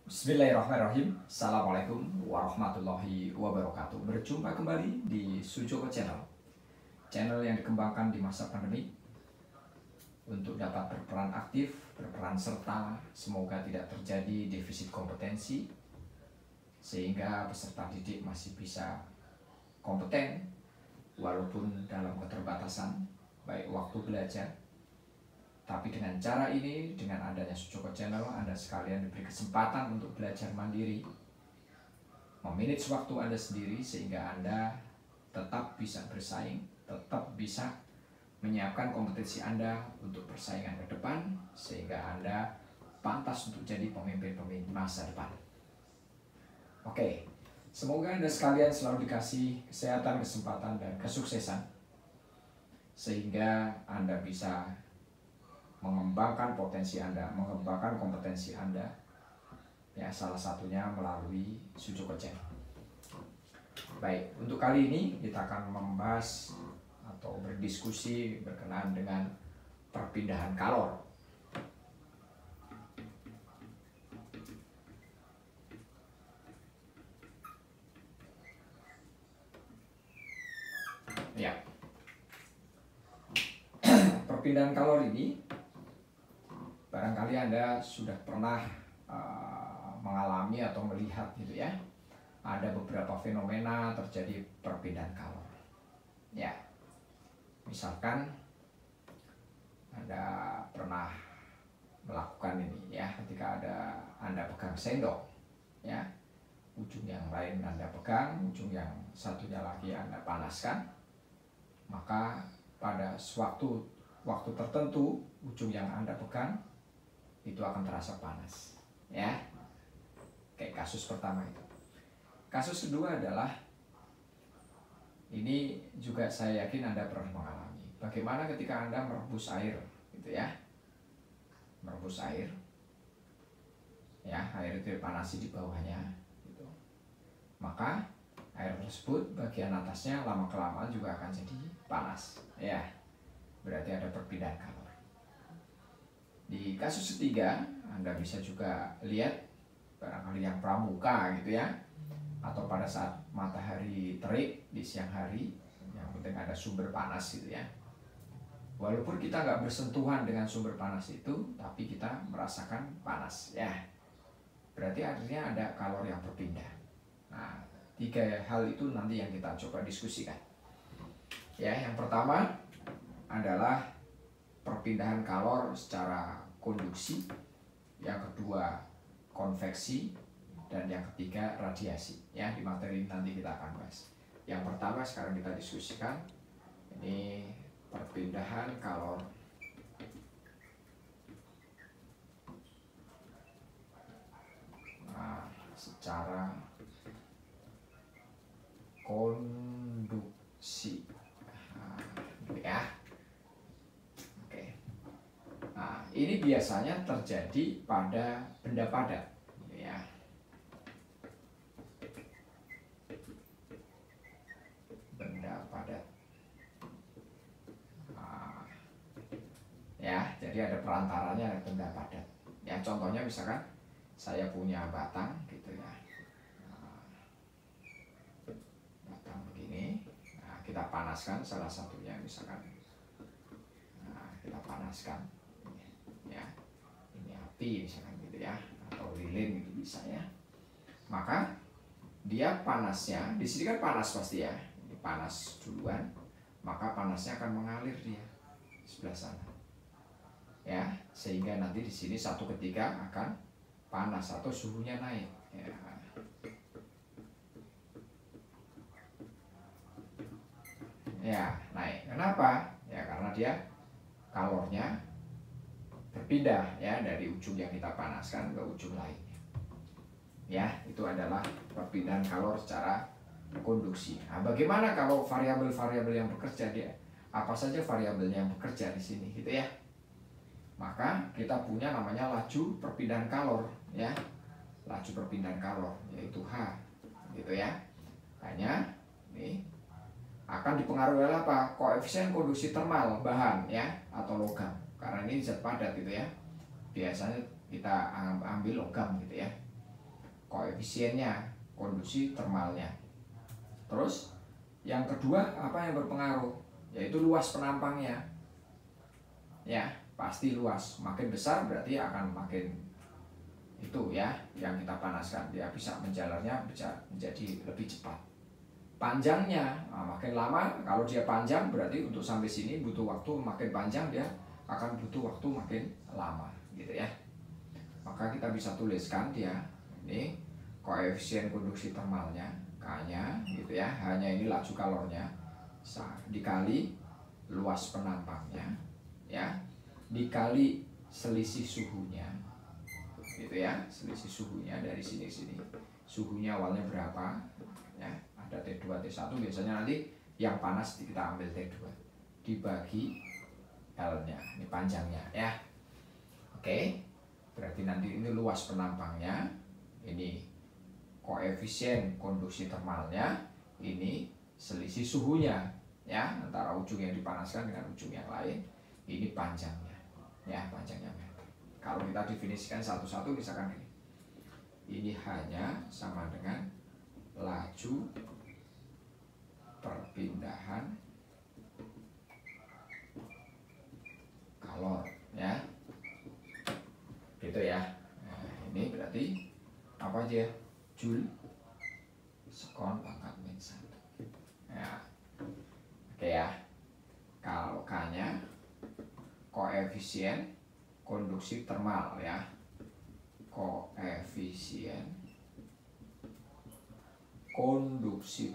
Bismillahirrahmanirrahim. Assalamualaikum warahmatullahi wabarakatuh. Berjumpa kembali di Sujoko Channel, channel yang dikembangkan di masa pandemi untuk dapat berperan aktif, berperan serta, semoga tidak terjadi defisit kompetensi sehingga peserta didik masih bisa kompeten walaupun dalam keterbatasan baik waktu belajar. Tapi dengan cara ini, dengan adanya Sujoko Channel, Anda sekalian diberi kesempatan untuk belajar mandiri, memanage waktu Anda sendiri sehingga Anda tetap bisa bersaing, tetap bisa menyiapkan kompetensi Anda untuk persaingan ke depan, sehingga Anda pantas untuk jadi pemimpin-pemimpin masa depan. Oke, semoga Anda sekalian selalu dikasih kesehatan, kesempatan, dan kesuksesan, sehingga Anda bisa mengembangkan potensi Anda, mengembangkan kompetensi Anda, ya salah satunya melalui Sujoko Channel. Baik, untuk kali ini kita akan membahas atau berdiskusi berkenaan dengan perpindahan kalor. Ya, perpindahan kalor ini barangkali Anda sudah pernah mengalami atau melihat gitu ya. Ada beberapa fenomena terjadi perpindahan kalor. Ya, misalkan Anda pernah melakukan ini ya, ketika Anda pegang sendok ya, ujung yang lain Anda pegang, ujung yang satunya lagi Anda panaskan, maka pada waktu tertentu ujung yang Anda pegang itu akan terasa panas ya, kayak kasus pertama itu. Kasus kedua adalah, ini juga saya yakin Anda pernah mengalami, bagaimana ketika Anda merebus air gitu ya, merebus air ya, air itu dipanasi di bawahnya gitu. Maka air tersebut bagian atasnya lama kelamaan juga akan jadi panas ya, berarti ada perpindahan kalor. Di kasus ketiga, Anda bisa juga lihat barangkali yang pramuka gitu ya, atau pada saat matahari terik di siang hari, yang penting ada sumber panas gitu ya. Walaupun kita nggak bersentuhan dengan sumber panas itu, tapi kita merasakan panas ya. Berarti artinya ada kalor yang berpindah. Nah, tiga hal itu nanti yang kita coba diskusikan. Ya, yang pertama adalah perpindahan kalor secara konduksi, yang kedua konveksi, dan yang ketiga radiasi. Ya, di materi nanti kita akan bahas. Yang pertama sekarang kita diskusikan, ini perpindahan kalor secara konduksi. Ya. Nah, ini biasanya terjadi pada benda padat, ya. Benda padat. Nah, ya, jadi ada perantaranya, ada benda padat. Ya, contohnya misalkan saya punya batang, gitu ya. Nah, batang begini. Nah, kita panaskan salah satunya, misalkan. Nah, kita panaskan. Ya, ini api misalkan gitu ya, atau lilin gitu bisa ya. Maka dia panasnya di sini kan panas pasti ya, ini panas duluan, maka panasnya akan mengalir dia sebelah sana ya, sehingga nanti di sini satu ketika akan panas atau suhunya naik ya. Ya, naik. Kenapa? Ya karena dia kalornya berpindah ya, dari ujung yang kita panaskan ke ujung lain. Ya, itu adalah perpindahan kalor secara konduksi. Nah, bagaimana kalau variabel-variabel yang bekerja, dia apa saja variabelnya yang bekerja di sini gitu ya? Maka kita punya namanya laju perpindahan kalor ya. Laju perpindahan kalor yaitu H gitu ya. Hanya ini akan dipengaruhi oleh apa? Koefisien konduksi termal bahan ya, atau logam. Karena ini zat padat gitu ya. Biasanya kita ambil logam gitu ya. koefisiennya, konduksi termalnya. Terus yang kedua apa yang berpengaruh? Yaitu luas penampangnya. Ya, pasti luas. Makin besar berarti akan makin itu ya yang kita panaskan, dia bisa menjalarnya bisa menjadi lebih cepat. Panjangnya, makin lama kalau dia panjang berarti untuk sampai sini butuh waktu makin panjang, dia akan butuh waktu makin lama gitu ya. Maka kita bisa tuliskan dia ini koefisien konduksi termalnya, K-nya gitu ya, hanya ini laju kalornya dikali luas penampangnya ya, dikali selisih suhunya gitu ya, selisih suhunya dari sini suhunya awalnya berapa ya, ada T2 T1, biasanya nanti yang panas kita ambil T2 dibagi L-nya, ini panjangnya ya. Oke, berarti nanti ini luas penampangnya, ini koefisien konduksi termalnya, ini selisih suhunya ya antara ujung yang dipanaskan dengan ujung yang lain, ini panjangnya ya, panjangnya meter. Kalau kita definisikan satu-satu misalkan ini hanya sama dengan laju perpindahan kalor ya, gitu ya. Nah, ini berarti apa aja? Joule sekon pangkat min 1 ya. Oke ya, kalau K-nya koefisien konduksi termal ya, koefisien konduksi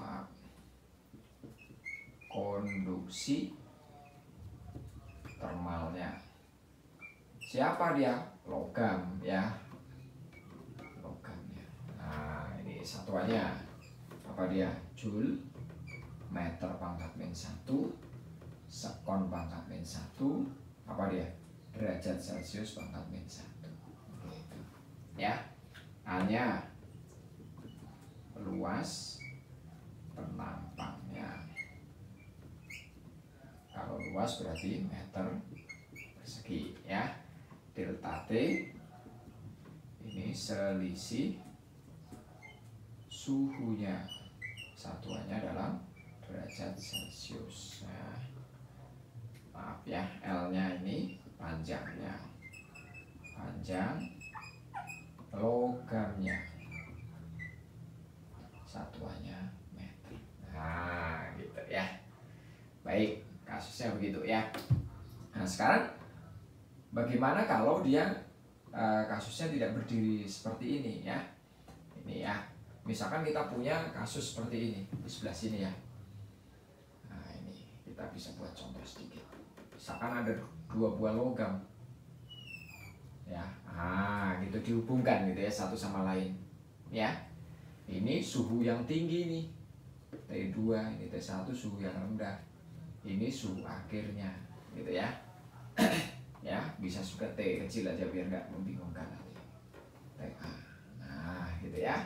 termalnya. Siapa dia? Logam ya, logamnya. Nah ini satuannya apa dia? Joule meter pangkat min 1 sekon pangkat min 1 apa dia? Derajat Celcius pangkat min 1 gitu. Ya, A-nya luas penampangnya. Kalau luas berarti meter persegi ya. Delta T ini selisih suhunya, satuannya dalam derajat Celcius ya. Maaf ya, L-nya ini panjangnya, panjang logamnya, satuannya meter. Nah gitu ya. Baik, kasusnya begitu ya. Nah sekarang bagaimana kalau dia kasusnya tidak berdiri seperti ini ya. Ini ya, misalkan kita punya kasus seperti ini di sebelah sini ya. Nah ini kita bisa buat contoh sedikit. Misalkan ada dua buah logam ya, gitu dihubungkan gitu ya satu sama lain ya. Ini suhu yang tinggi nih T2, ini T1 suhu yang rendah, ini suhu akhirnya gitu ya. Ya bisa juga T kecil aja biar nggak membingungkan nanti, TA. Nah gitu ya,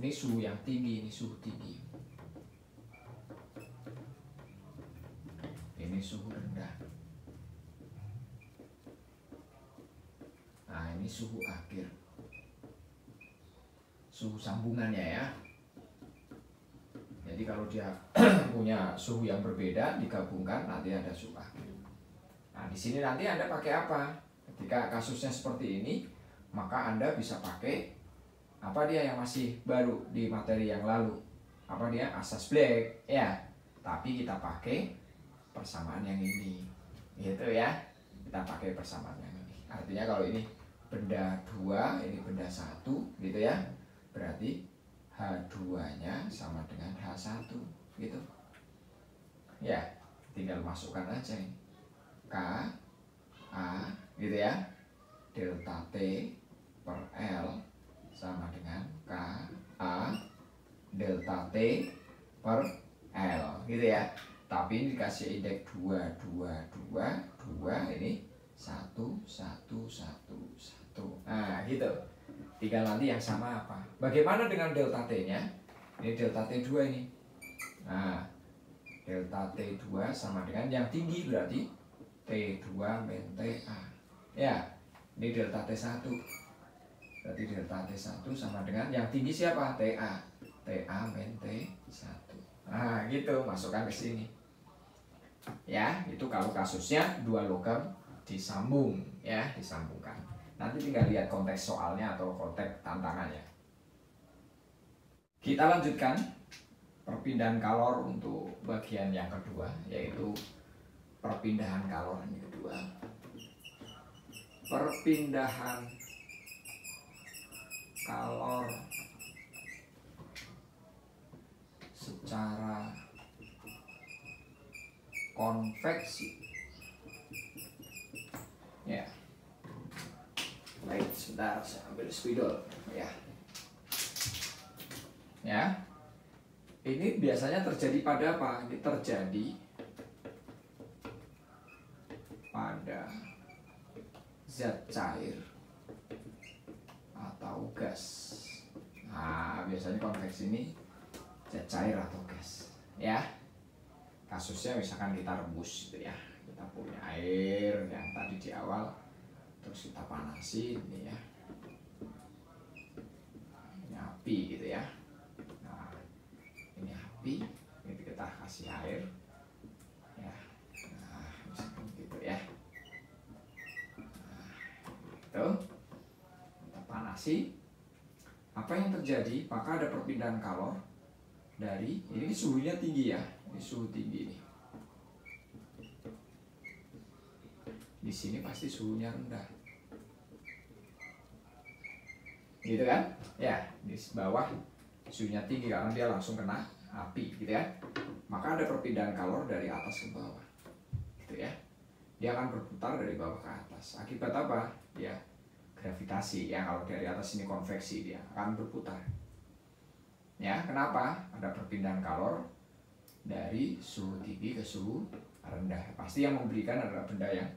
ini suhu yang tinggi, ini suhu tinggi, ini suhu rendah. Nah ini suhu akhir, suhu sambungannya ya. Jadi kalau dia punya suhu yang berbeda digabungkan nanti ada suhu akhir. Nah di sini nanti Anda pakai apa? Ketika kasusnya seperti ini, maka Anda bisa pakai apa dia yang masih baru di materi yang lalu? Apa dia? Asas Black ya. Tapi kita pakai persamaan yang ini, gitu ya. Kita pakai persamaan yang ini. Artinya kalau ini benda 2, ini benda 1 gitu ya, berarti H2-nya sama dengan H1 gitu ya. Tinggal masukkan aja ini K A gitu ya, delta T per L sama dengan K A delta T per L gitu ya. Tapi ini dikasih indeks 2 ini 1 1 1 1. Nah gitu. Tinggal nanti yang sama apa? Bagaimana dengan delta T-nya? Ini delta T2 ini. Nah, delta T2 sama dengan yang tinggi berarti T2 min TA. Ya, ini delta T1. Berarti delta T1 sama dengan yang tinggi siapa? TA. TA min T1. Nah, gitu, masukkan ke sini. Ya, itu kalau kasusnya dua logam disambung, ya, disambungkan. Nanti tinggal lihat konteks soalnya atau konteks tantangannya. Kita lanjutkan perpindahan kalor untuk bagian yang kedua, yaitu perpindahan kalor yang kedua. Perpindahan kalor secara konveksi. Ya. Baik, sebentar saya ambil spidol ya. Ya. Ini biasanya terjadi pada apa? Ini terjadi pada zat cair atau gas. Nah, biasanya konveksi ini zat cair atau gas. Ya. Kasusnya misalkan kita rebus gitu ya. Kita punya air yang tadi di awal, terus kita panasi ini ya. Ini api gitu ya. Nah, ini api, ini kita kasih air. Ya. Nah, misalkan gitu ya. Nah, gitu. Kita panasi. Apa yang terjadi? Maka ada perpindahan kalor dari ini suhunya tinggi ya. Ini suhu tinggi nih. Di sini pasti suhunya rendah. Gitu kan? Ya, di bawah suhunya tinggi karena dia langsung kena api, gitu ya. Maka ada perpindahan kalor dari atas ke bawah. Gitu ya. Dia akan berputar dari bawah ke atas. Akibat apa? Ya, gravitasi ya. Kalau dari atas ini konveksi, dia akan berputar. Ya, kenapa? Ada perpindahan kalor dari suhu tinggi ke suhu rendah. Pasti yang memberikan adalah benda yang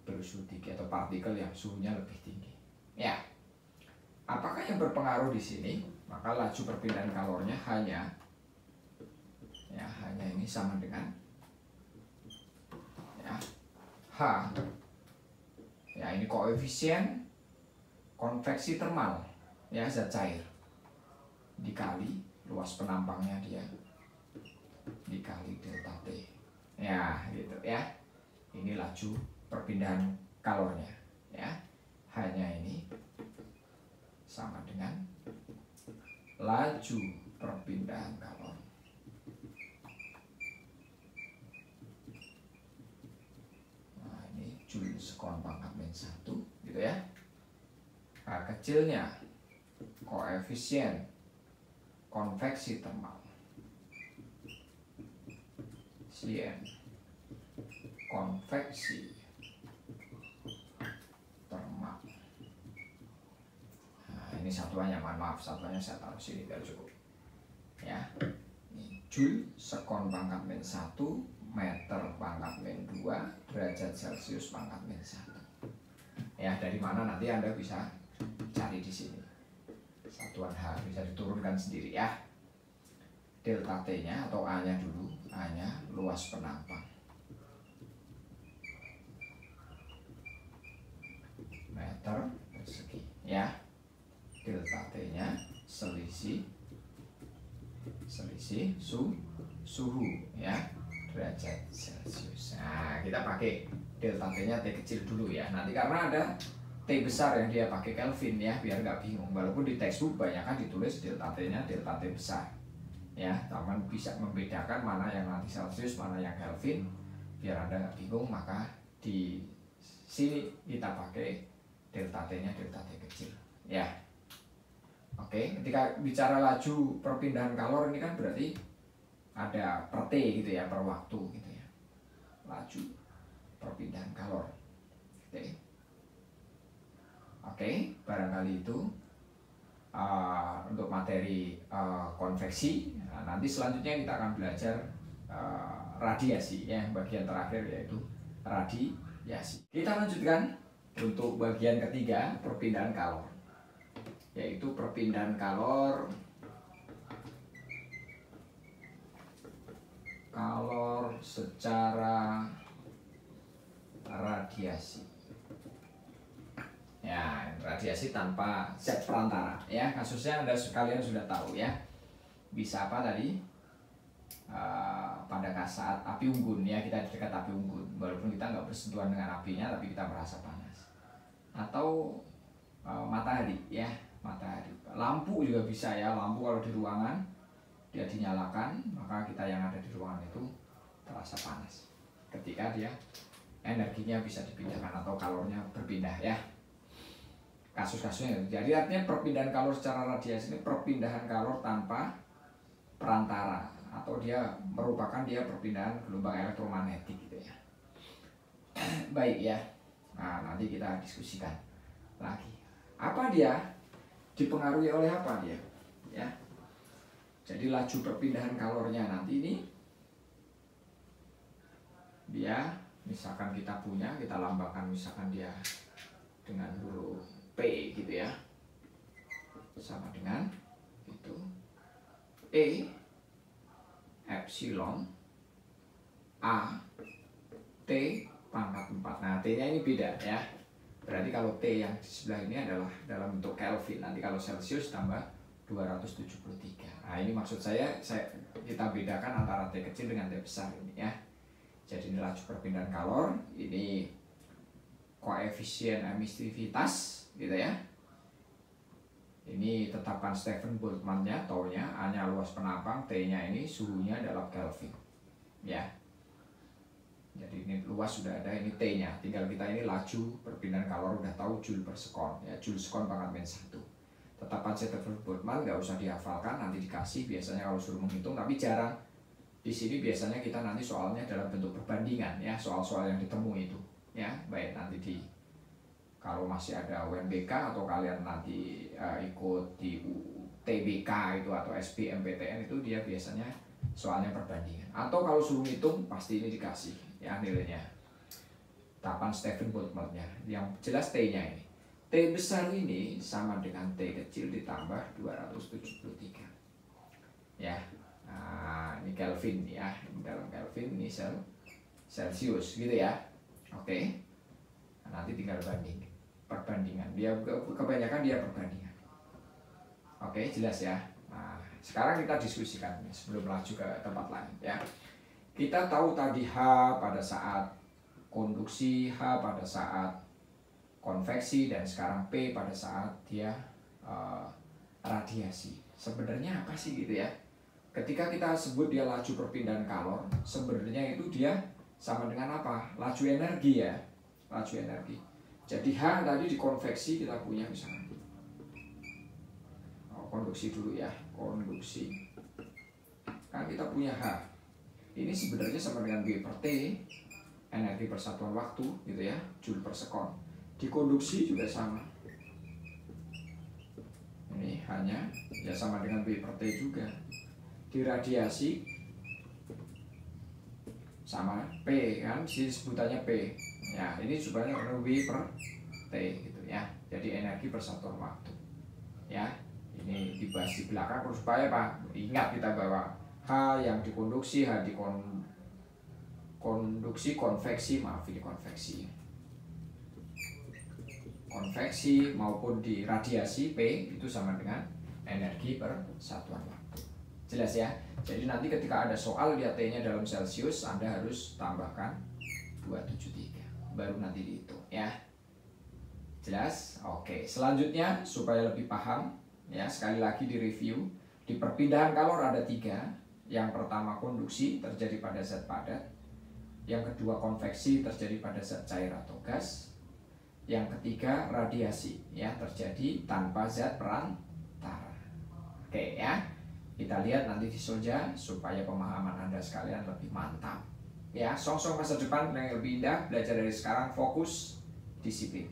bersuhu tinggi atau partikel yang suhunya lebih tinggi. Ya. Apakah yang berpengaruh di sini? Maka laju perpindahan kalornya hanya ini sama dengan ya, H. Ya, ini koefisien konveksi termal ya, zat cair dikali luas penampangnya dia dikali delta T. Ya, gitu ya. Ini laju perpindahan kalornya ya. Hanya ini sama dengan laju perpindahan kalor ini Joule sekon pangkat -1 gitu ya. Nah, kecilnya koefisien konveksi termal Cn konveksi termal. Nah, ini satuannya, maaf satuannya saya taruh sini biar cukup ya. Ini Joule sekon pangkat -1 meter pangkat -2 derajat Celcius pangkat -1 ya. Dari mana nanti Anda bisa cari di sini satuan H, bisa diturunkan sendiri ya. Delta T nya atau A nya dulu, A nya luas penampang meter persegi ya. Delta T nya selisih suhu ya, derajat Celcius. Nah, kita pakai delta T nya T kecil dulu ya. Nanti karena ada T besar yang dia pakai Kelvin ya, biar nggak bingung. Walaupun di textbook banyak kan ditulis delta T nya delta T besar ya, taman bisa membedakan mana yang nanti Celcius, mana yang Kelvin, biar Anda nggak bingung. Maka di sini kita pakai delta T nya delta T kecil ya. Oke, ketika bicara laju perpindahan kalor ini kan berarti ada per T gitu ya, per waktu gitu ya, laju perpindahan kalor. Oke, barangkali itu untuk materi konveksi. Nah, nanti selanjutnya kita akan belajar radiasi ya, bagian terakhir yaitu radiasi. Kita lanjutkan untuk bagian ketiga, perpindahan kalor, yaitu perpindahan kalor secara radiasi ya. Ya, radiasi tanpa zat perantara. Ya, kasusnya kalian sudah tahu ya. Bisa apa tadi? Pada saat api unggun ya, kita di dekat api unggun, walaupun kita nggak bersentuhan dengan apinya, tapi kita merasa panas. Atau matahari ya, matahari. Lampu juga bisa ya, lampu kalau di ruangan dia dinyalakan, maka kita yang ada di ruangan itu terasa panas. Ketika dia energinya bisa dipindahkan atau kalornya berpindah ya. Kasus-kasusnya jadi artinya perpindahan kalor secara radiasi ini perpindahan kalor tanpa perantara, atau dia merupakan perpindahan gelombang elektromagnetik gitu ya. Baik ya. Nah, nanti kita diskusikan lagi. Apa dia? Dipengaruhi oleh apa dia? Ya. Jadi laju perpindahan kalornya nanti ini dia misalkan kita lambangkan misalkan dia dengan huruf P gitu ya, sama dengan itu E epsilon A T pangkat 4. Nah, T-nya ini beda ya. Berarti kalau T yang di sebelah ini adalah dalam bentuk Kelvin. Nanti kalau Celsius tambah 273. Nah, ini maksud kita bedakan antara T kecil dengan T besar ini ya. Jadi ini laju perpindahan kalor, ini koefisien emisivitas gitu ya. Ini tetapan Stephen Boltzmann-nya, tau-nya, A-nya luas penampang, T-nya ini suhunya dalam Kelvin. Ya. Jadi ini luas sudah ada, ini T-nya. Tinggal kita ini laju perpindahan kalor udah tahu Joule per sekon, ya Joule sekon pangkat -1. Tetapan Stephen Boltzmann nggak usah dihafalkan, nanti dikasih biasanya kalau suruh menghitung, tapi jarang. Di sini biasanya kita nanti soalnya dalam bentuk perbandingan ya, soal-soal yang ditemu itu. Ya, baik nanti kalau masih ada UNBK atau kalian nanti ikut di UTBK itu atau SBMPTN itu dia biasanya soalnya perbandingan. Atau kalau suruh hitung pasti ini dikasih ya nilainya. Tahapan Stephen Boltzmann-nya. Yang jelas T-nya ini. T besar ini sama dengan T kecil ditambah 273. Ya. Nah, ini Kelvin ya. Ini dalam Kelvin ini Celsius gitu ya. Oke. Nah, nanti tinggal perbandingan. Dia kebanyakan dia perbandingan. Oke, jelas ya. Nah, sekarang kita diskusikan sebelum laju ke tempat lain ya. Kita tahu tadi H pada saat konduksi, H pada saat konveksi, dan sekarang P pada saat dia radiasi. Sebenarnya apa sih gitu ya? Ketika kita sebut dia laju perpindahan kalor, sebenarnya itu dia sama dengan apa? Laju energi ya. Laju energi. Jadi H tadi di konveksi kita punya misalnya. Konduksi dulu ya, konduksi. Kan kita punya H. Ini sebenarnya sama dengan B per T, energi persatuan waktu gitu ya, Joule per sekon. Di konduksi juga sama. Ini hanya ya sama dengan B per T juga. Di radiasi sama P kan, sebutannya P. Ya, ini sebenarnya W per T gitu ya. Jadi energi persatuan waktu. Ya, ini dibahas di belakang supaya Pak ingat kita bahwa H yang dikonduksi, H di konduksi, konveksi, maaf ini konveksi. Konveksi maupun di radiasi P itu sama dengan energi persatuan waktu. Jelas ya? Jadi nanti ketika ada soal lihat T-nya dalam Celsius, Anda harus tambahkan 273. Baru nanti dihitung ya. Jelas? Oke, selanjutnya supaya lebih paham ya, sekali lagi di review. Di perpindahan kalor ada 3. Yang pertama konduksi terjadi pada zat padat. Yang kedua konveksi terjadi pada zat cair atau gas. Yang ketiga radiasi ya, terjadi tanpa zat perantara. Oke ya. Kita lihat nanti di Soja supaya pemahaman Anda sekalian lebih mantap. Ya, song-song masa depan yang lebih indah, belajar dari sekarang, fokus, disiplin.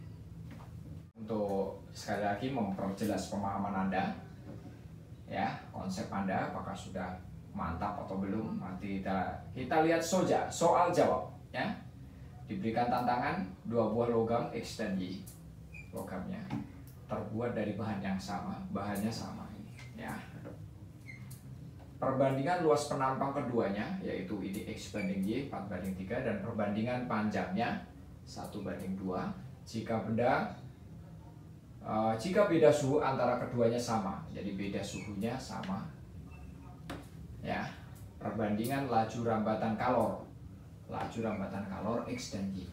Untuk sekali lagi memperjelas pemahaman Anda, ya, konsep Anda apakah sudah mantap atau belum? Nanti kita lihat Soja, soal jawab, ya. Diberikan tantangan 2 buah logam X dan Y. Logamnya terbuat dari bahan yang sama, bahannya sama ini, ya. Perbandingan luas penampang keduanya, yaitu ini X banding Y 4:3, dan perbandingan panjangnya 1:2. Jika benda Jika beda suhu antara keduanya sama, jadi beda suhunya sama, ya, perbandingan laju rambatan kalor X dan Y.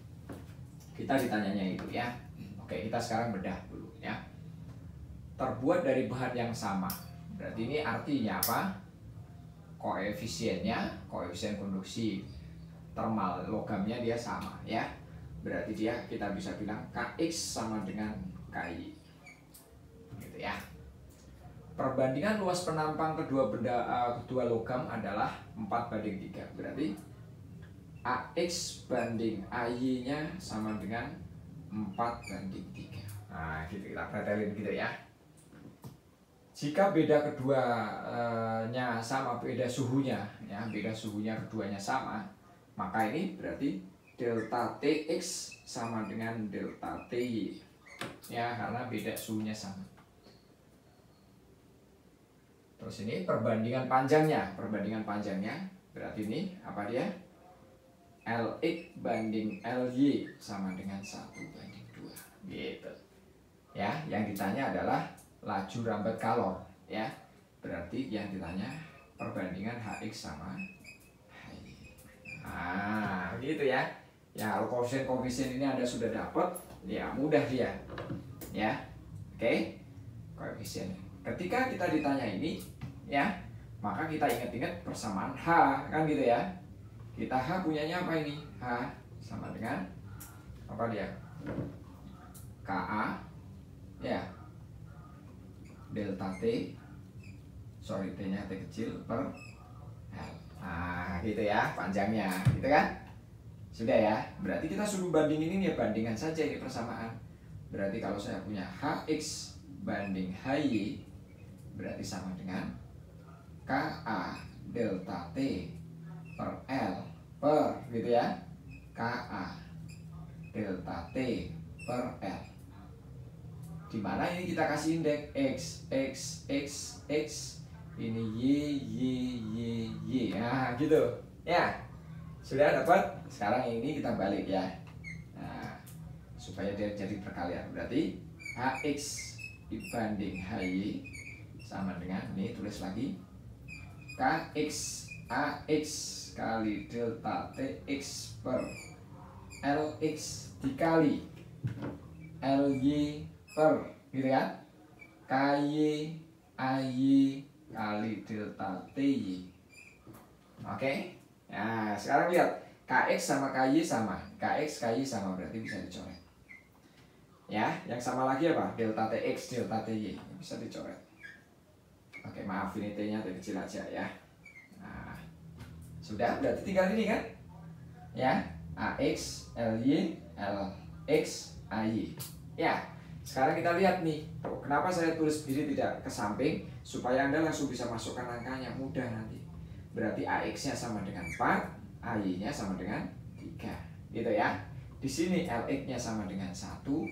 Kita ditanyanya itu ya. Oke, kita sekarang bedah dulu ya. Terbuat dari bahan yang sama, berarti ini artinya apa? Koefisien konduksi termal logamnya dia sama ya. Berarti kita bisa bilang Kx sama dengan Ky. Gitu ya. Perbandingan luas penampang kedua logam adalah 4:3. Berarti AX banding AY-nya sama dengan 4:3. Nah, gitu kita pretelin gitu ya. Jika beda keduanya sama, beda suhunya keduanya sama, maka ini berarti delta Tx sama dengan delta Ty. Ya, karena beda suhunya sama. Terus ini perbandingan panjangnya berarti ini apa dia? Lx banding Ly sama dengan 1:2 gitu. Ya, yang ditanya adalah laju rambat kalor ya. Berarti yang ditanya perbandingan Hx sama Hy. Nah, gitu ya. Ya, kalau koefisien ini Anda sudah dapat, ya mudah dia. Ya. Oke. Koefisien. Ketika kita ditanya ini, ya, maka kita ingat-ingat persamaan H, kan gitu ya. Kita H punyanya apa ini? H sama dengan apa dia? Ka, ya, delta T, T-nya T kecil per L. Nah, gitu ya panjangnya, gitu kan? Sudah ya. Berarti kita suruh bandingin ini ya, bandingan saja ini persamaan. Berarti kalau saya punya Hx banding Hy, berarti sama dengan Ka delta T per L per gitu ya, Ka delta T per L. Dimana ini kita kasih indeks X, ini Y. Nah, gitu ya. Sudah dapat. Sekarang ini kita balik ya. Nah, supaya dia jadi perkalian. Berarti Hx dibanding Hy sama dengan, ini tulis lagi, Kx Ax kali delta Tx per Lx dikali Ly per gitu kan, Ky Ay kali delta Ty. Oke. Nah, sekarang lihat Kx sama Ky sama. Kx Ky sama, berarti bisa dicoret. Ya, yang sama lagi apa? Delta Tx, delta Ty. Bisa dicoret. Oke, maaf ini T-nya T kecil aja ya. Nah, sudah, berarti tinggal ini kan? Ya, Ax, Ly, Lx, Ay. Ya, sekarang kita lihat nih. Kenapa saya tulis sendiri tidak ke samping? Supaya Anda langsung bisa masukkan angkanya, mudah nanti. Berarti Ax-nya sama dengan 4, Ay-nya sama dengan 3. Gitu ya. Di sini Lx-nya sama dengan 1,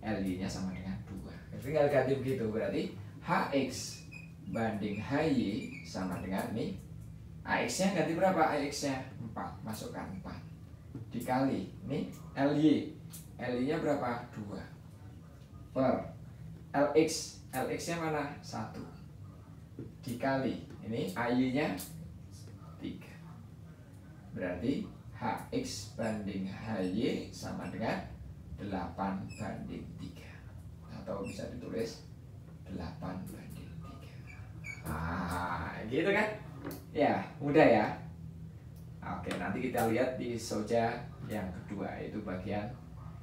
Ly-nya sama dengan 2. Tinggal ganti begitu, berarti Hx banding Hy sama dengan nih, Ax-nya ganti berapa? Ax-nya 4, masukkan 4 dikali nih Ly-nya berapa? 2 per Lx-nya mana? 1 dikali ini Ay-nya 3. Berarti Hx banding Hy sama dengan 8:3, atau bisa ditulis 8:3. Nah, gitu kan? Ya, mudah ya. Oke, nanti kita lihat di soja yang kedua, itu bagian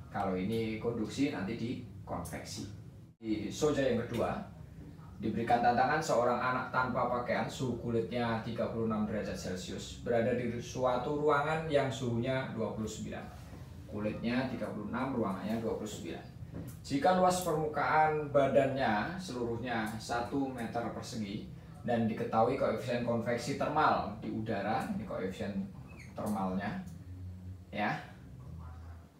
kalau ini konduksi, nanti di konveksi. Di soja yang kedua diberikan tantangan seorang anak tanpa pakaian, suhu kulitnya 36 derajat Celcius, berada di suatu ruangan yang suhunya 29. Kulitnya 36, ruangannya 29. Jika luas permukaan badannya seluruhnya 1 meter persegi dan diketahui koefisien konveksi termal di udara, ini koefisien termalnya ya,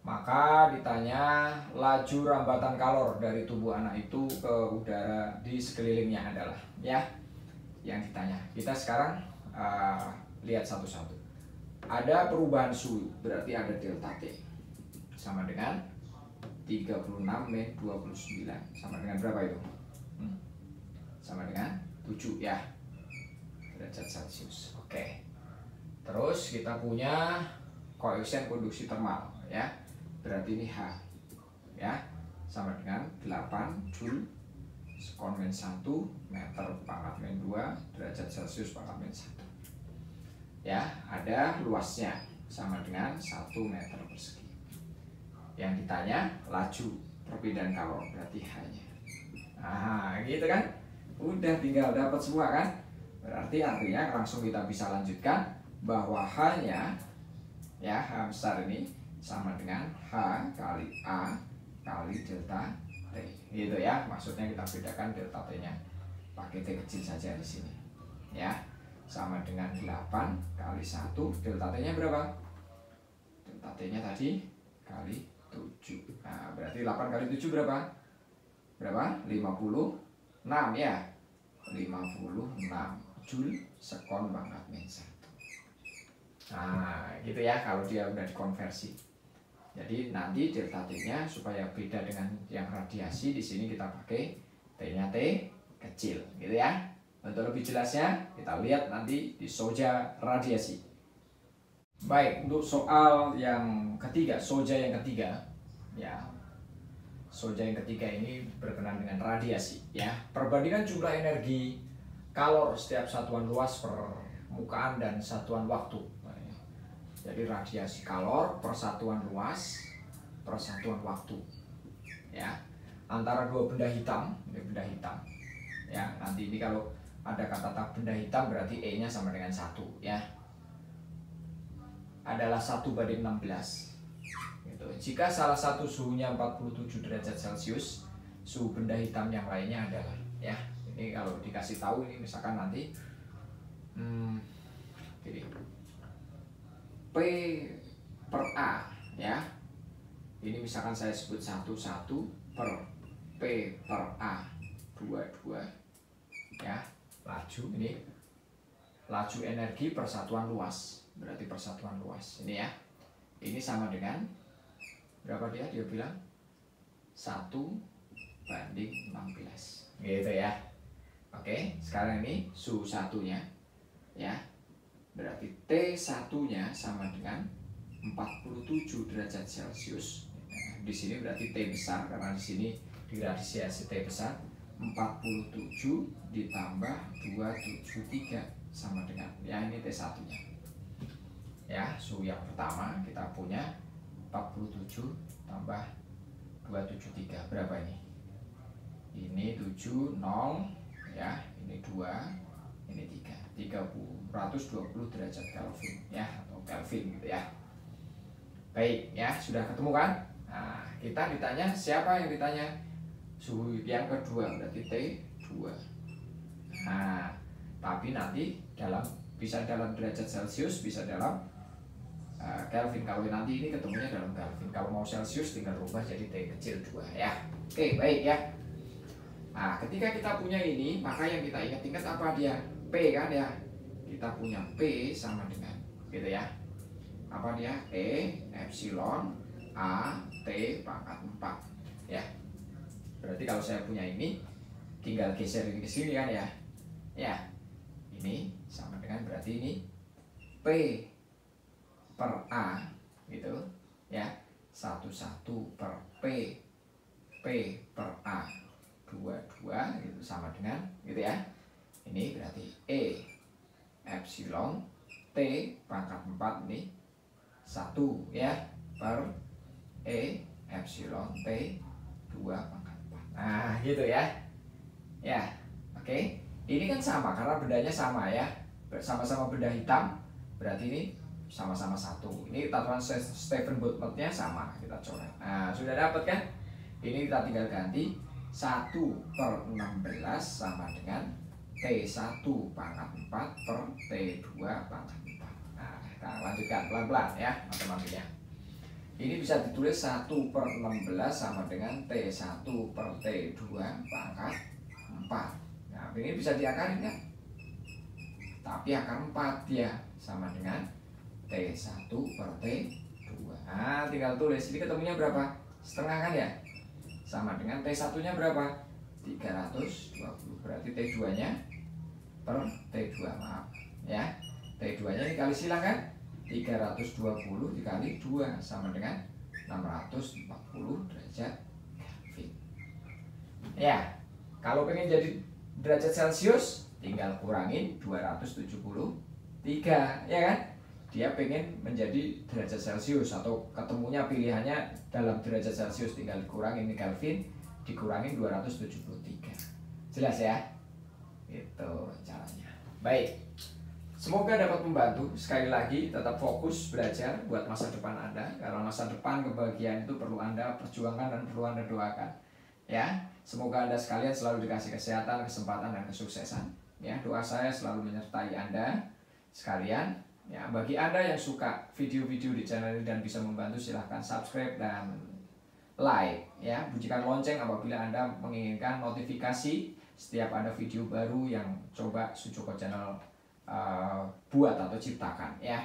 maka ditanya laju rambatan kalor dari tubuh anak itu ke udara di sekelilingnya adalah, ya, yang ditanya. Kita sekarang lihat satu-satu. Ada perubahan suhu, berarti ada delta T sama dengan 36 min 29 sama dengan berapa itu? Sama dengan 7 ya, derajat Celcius. Oke. Terus kita punya koefisien konduksi termal ya. Berarti ini H ya, sama dengan 8 Joule sekon min 1 meter pangkat min 2 derajat Celcius pangkat min 1. Ya, ada luasnya sama dengan 1 meter persegi. Yang ditanya laju perpindahan kalor, berarti H-nya. Nah, gitu kan? Udah tinggal dapat semua kan? Berarti artinya langsung kita bisa lanjutkan bahwa H-nya ya, H besar ini sama dengan H kali A kali delta T. Gitu ya. Maksudnya kita bedakan delta T-nya pakai T kecil saja di sini. Ya. Sama dengan 8 kali 1, delta T-nya berapa? Delta T-nya tadi kali 7. Nah, berarti 8 kali 7 berapa? Berapa? 56 ya. 56 Joule sekon pangkat min 1. Nah, gitu ya kalau dia udah dikonversi. Jadi nanti delta T-nya supaya beda dengan yang radiasi, di sini kita pakai T-nya T kecil, gitu ya. Untuk lebih jelasnya kita lihat nanti di soja radiasi. Baik, untuk soal yang ketiga, soja yang ketiga ya. Soja yang ketiga ini berkenaan dengan radiasi ya. Perbandingan jumlah energi kalor setiap satuan luas permukaan dan satuan waktu. Jadi radiasi kalor per satuan luas per satuan waktu ya, antara dua benda hitam. Ini benda hitam ya. Nanti ini kalau ada kata benda hitam berarti E nya sama dengan 1 ya, adalah 1:16 gitu. Jika salah satu suhunya 47 derajat Celcius, suhu benda hitam yang lainnya adalah ya. Ini kalau dikasih tahu ini misalkan nanti jadi P per A ya. Ini misalkan saya sebut 1 per P per A 2 ya. Laju ini laju energi persatuan luas, berarti persatuan luas ini ya. Ini sama dengan berapa dia bilang 1:16 gitu ya. Oke, sekarang ini suhu satunya ya. Berarti T1-nya sama dengan 47 derajat Celcius. Nah, di sini berarti T besar karena di sini diradiasi T besar. 47 ditambah 273 sama dengan ya, ini T1-nya. Ya, suhu yang pertama kita punya 47 tambah 273 berapa ini? Ini 70 ya, ini 2, ini 3. 320 derajat Kelvin ya, atau Kelvin gitu ya. Baik ya, sudah ketemu kan? Nah, kita ditanya, siapa yang ditanya? Suhu yang kedua berarti T2. Nah, tapi nanti bisa dalam derajat Celcius, bisa dalam Kelvin. Kalau nanti ini ketemunya dalam Kelvin. Kalau mau Celcius tinggal rubah jadi T kecil 2 ya. Oke, baik ya. Nah, ketika kita punya ini, maka yang kita ingat-ingat apa dia? P kan ya. Kita punya P sama dengan gitu ya. Apa dia? E epsilon A T pangkat 4 ya. Berarti kalau saya punya ini tinggal geser ini ke sini kan ya. Ya. Ini sama dengan berarti ini P per A gitu ya. 1 per P per A 2 gitu sama dengan gitu ya. Ini berarti E epsilon T pangkat 4 ini 1 ya per E epsilon T 2 pangkat 4. Nah gitu ya. Ya oke. Ini kan sama karena bendanya sama ya. Sama-sama benda hitam. Berarti ini sama-sama 1. Ini tatuan Stephen Boltzmann-nya sama. Kita coret. Nah sudah dapat kan. Ini kita tinggal ganti 1/16 sama dengan T1 pangkat 4 per T2 pangkat 4. Nah, kita lanjutkan pelan-pelan ya matematikanya. Ini bisa ditulis 1/16 sama dengan T1 per T2 pangkat 4. Nah, ini bisa diakalin kan? Tapi akar 4 ya, sama dengan T1 per T2. Nah, tinggal tulis. Ini ketemunya berapa? setengah kan ya, sama dengan T1 nya berapa? 320. Berarti T2 nya per T2, maaf ya, T2 nya dikali silang kan, 320 dikali 2 sama dengan 640 derajat Kelvin. Ya, kalau pengen jadi derajat Celcius tinggal kurangin 273, ya kan? Dia pengen menjadi derajat Celcius atau ketemunya pilihannya dalam derajat Celcius, tinggal dikurangin Kelvin, dikurangin 273. Jelas ya? Itu caranya. Baik, semoga dapat membantu. Sekali lagi tetap fokus belajar buat masa depan Anda, karena masa depan kebahagiaan itu perlu Anda perjuangkan dan perlu Anda doakan. Ya, semoga Anda sekalian selalu dikasih kesehatan, kesempatan, dan kesuksesan. Ya, doa saya selalu menyertai Anda sekalian. Ya, bagi Anda yang suka video-video di channel ini dan bisa membantu, silahkan subscribe dan like ya. Bunyikan lonceng apabila Anda menginginkan notifikasi setiap ada video baru yang coba Sujoko Channel buat atau ciptakan ya.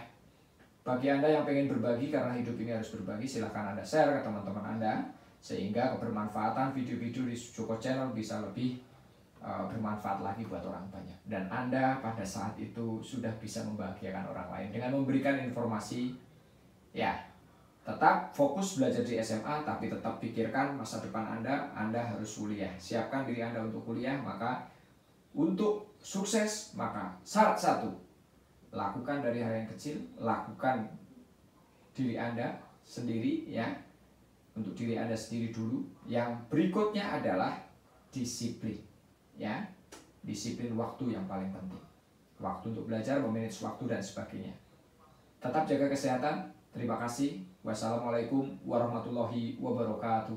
Bagi Anda yang pengen berbagi, karena hidup ini harus berbagi, silahkan Anda share ke teman-teman Anda, sehingga kebermanfaatan video-video di Sujoko Channel bisa lebih bermanfaat lagi buat orang banyak. Dan Anda pada saat itu sudah bisa membahagiakan orang lain dengan memberikan informasi. Ya, tetap fokus belajar di SMA, tapi tetap pikirkan masa depan Anda harus kuliah. Siapkan diri Anda untuk kuliah. Maka untuk sukses, maka syarat satu, lakukan dari hal yang kecil, lakukan diri Anda sendiri ya, untuk diri Anda sendiri dulu. Yang berikutnya adalah disiplin ya, disiplin waktu yang paling penting, waktu untuk belajar, memanage waktu dan sebagainya. Tetap jaga kesehatan. Terima kasih. Wassalamualaikum warahmatullahi wabarakatuh.